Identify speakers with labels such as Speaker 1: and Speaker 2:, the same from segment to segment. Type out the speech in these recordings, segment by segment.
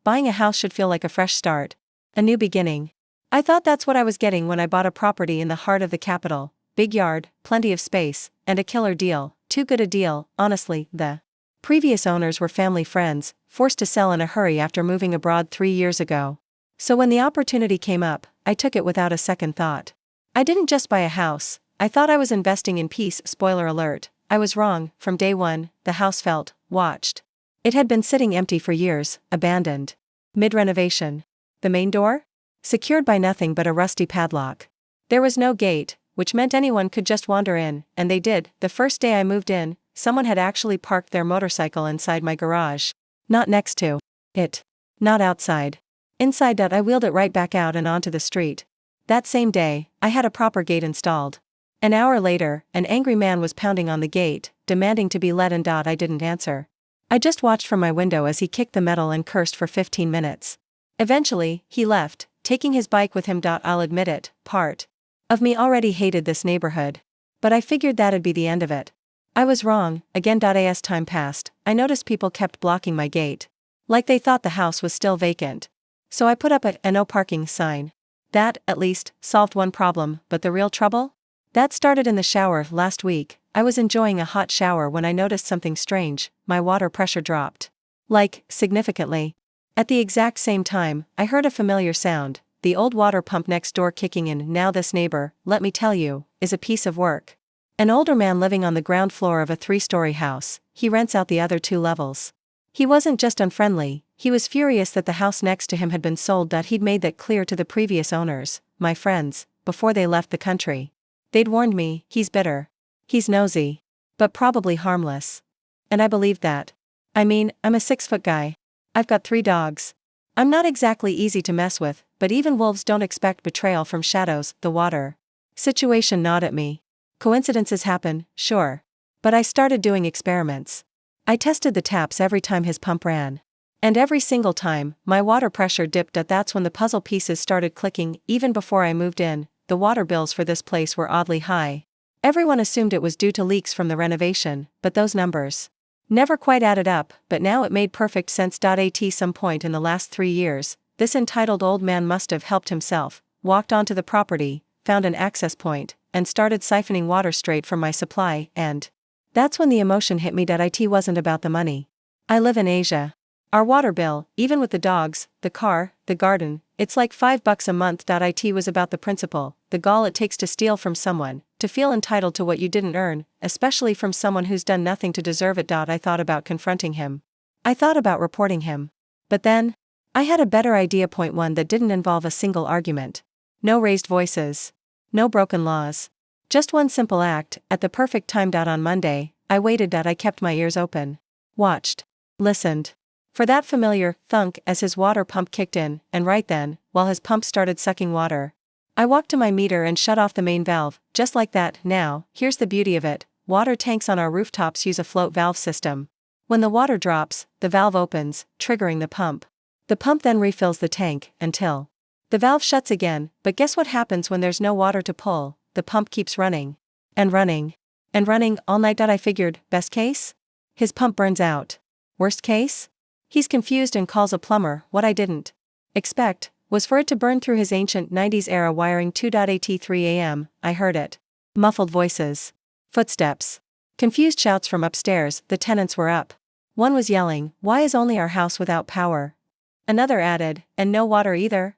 Speaker 1: Buying a house should feel like a fresh start. A new beginning. I thought that's what I was getting when I bought a property in the heart of the capital. Big yard, plenty of space, and a killer deal. Too good a deal, honestly. The previous owners were family friends, forced to sell in a hurry after moving abroad 3 years ago. So when the opportunity came up, I took it without a second thought. I didn't just buy a house, I thought I was investing in peace. Spoiler alert, I was wrong. From day one, the house felt watched. It had been sitting empty for years, abandoned. Mid-renovation. The main door? Secured by nothing but a rusty padlock. There was no gate, which meant anyone could just wander in, and they did. The first day I moved in, someone had actually parked their motorcycle inside my garage. Not next to it. Not outside. Inside. I wheeled it right back out and onto the street. That same day, I had a proper gate installed. An hour later, an angry man was pounding on the gate, demanding to be let in. I didn't answer. I just watched from my window as he kicked the metal and cursed for 15 minutes. Eventually, he left, taking his bike with him. I'll admit it, part of me already hated this neighborhood. But I figured that'd be the end of it. I was wrong, again. As time passed, I noticed people kept blocking my gate. Like they thought the house was still vacant. So I put up a no parking sign. That, at least, solved one problem, but the real trouble? That started in the shower last week. I was enjoying a hot shower when I noticed something strange. My water pressure dropped. Like, significantly. At the exact same time, I heard a familiar sound, the old water pump next door kicking in. Now this neighbor, let me tell you, is a piece of work. An older man living on the ground floor of a 3-story house. He rents out the other 2 levels. He wasn't just unfriendly, he was furious that the house next to him had been sold. He'd made that clear to the previous owners, my friends, before they left the country. They'd warned me. He's bitter. He's nosy. But probably harmless. And I believed that. I mean, I'm a 6-foot guy. I've got 3 dogs. I'm not exactly easy to mess with, but even wolves don't expect betrayal from shadows. The water situation gnawed at me. Coincidences happen, sure. But I started doing experiments. I tested the taps every time his pump ran. And every single time, my water pressure dipped. That's when the puzzle pieces started clicking. Even before I moved in, the water bills for this place were oddly high. Everyone assumed it was due to leaks from the renovation, but those numbers never quite added up. But now it made perfect sense. At some point in the last 3 years, this entitled old man must have helped himself, walked onto the property, found an access point, and started siphoning water straight from my supply. And that's when the emotion hit me. It wasn't about the money. I live in Asia. Our water bill, even with the dogs, the car, the garden, it's like $5 a month. It was about the principle, the gall it takes to steal from someone, to feel entitled to what you didn't earn, especially from someone who's done nothing to deserve it. I thought about confronting him. I thought about reporting him. But then, I had a better idea. Point 1 that didn't involve a single argument. No raised voices. No broken laws. Just one simple act, at the perfect time. On Monday, I waited. I kept my ears open. Watched. Listened. For that familiar thunk as his water pump kicked in, and right then, while his pump started sucking water, I walked to my meter and shut off the main valve, just like that. Now, here's the beauty of it, water tanks on our rooftops use a float valve system. When the water drops, the valve opens, triggering the pump. The pump then refills the tank, until the valve shuts again. But guess what happens when there's no water to pull? The pump keeps running. And running. And running, all night. I figured, best case? His pump burns out. Worst case? He's confused and calls a plumber. What I didn't expect was for it to burn through his ancient 90s era wiring. 2:03 a.m., I heard it. Muffled voices. Footsteps. Confused shouts from upstairs. The tenants were up. One was yelling, "Why is only our house without power?" Another added, "And no water either?"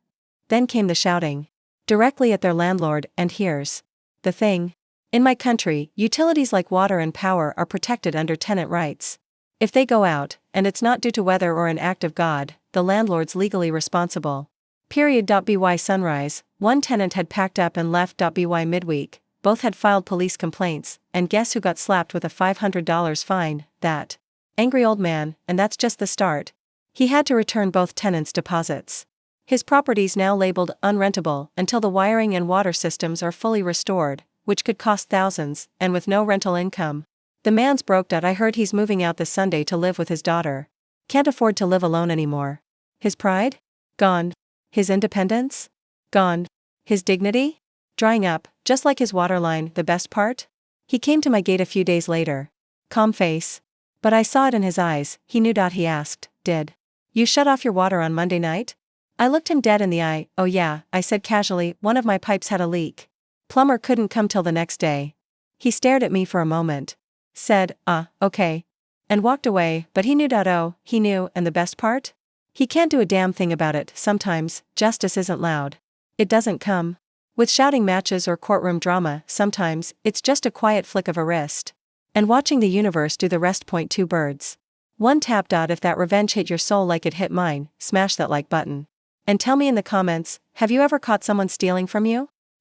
Speaker 1: Then came the shouting. Directly at their landlord. And here's the thing. In my country, utilities like water and power are protected under tenant rights. If they go out, and it's not due to weather or an act of God, the landlord's legally responsible. By sunrise, one tenant had packed up and left. By midweek, both had filed police complaints, and guess who got slapped with a $500 fine? That angry old man. And that's just the start. He had to return both tenants' deposits. His property's now labeled unrentable until the wiring and water systems are fully restored, which could cost thousands, and with no rental income. The man's broke. I heard he's moving out this Sunday to live with his daughter. Can't afford to live alone anymore. His pride? Gone. His independence? Gone. His dignity? Drying up, just like his waterline. The best part? He came to my gate a few days later. Calm face. But I saw it in his eyes. He knew. He asked, "Did You shut off your water on Monday night? I looked him dead in the eye. Oh yeah, I said casually, one of my pipes had a leak. Plumber couldn't come till the next day. He stared at me for a moment. Said, okay. And walked away, but he knew, and the best part? He can't do a damn thing about it. Sometimes, justice isn't loud. It doesn't come with shouting matches or courtroom drama. Sometimes, it's just a quiet flick of a wrist. And watching the universe do the rest. Point two birds. One tap. If that revenge hit your soul like it hit mine, smash that like button. And tell me in the comments, have you ever caught someone stealing from you?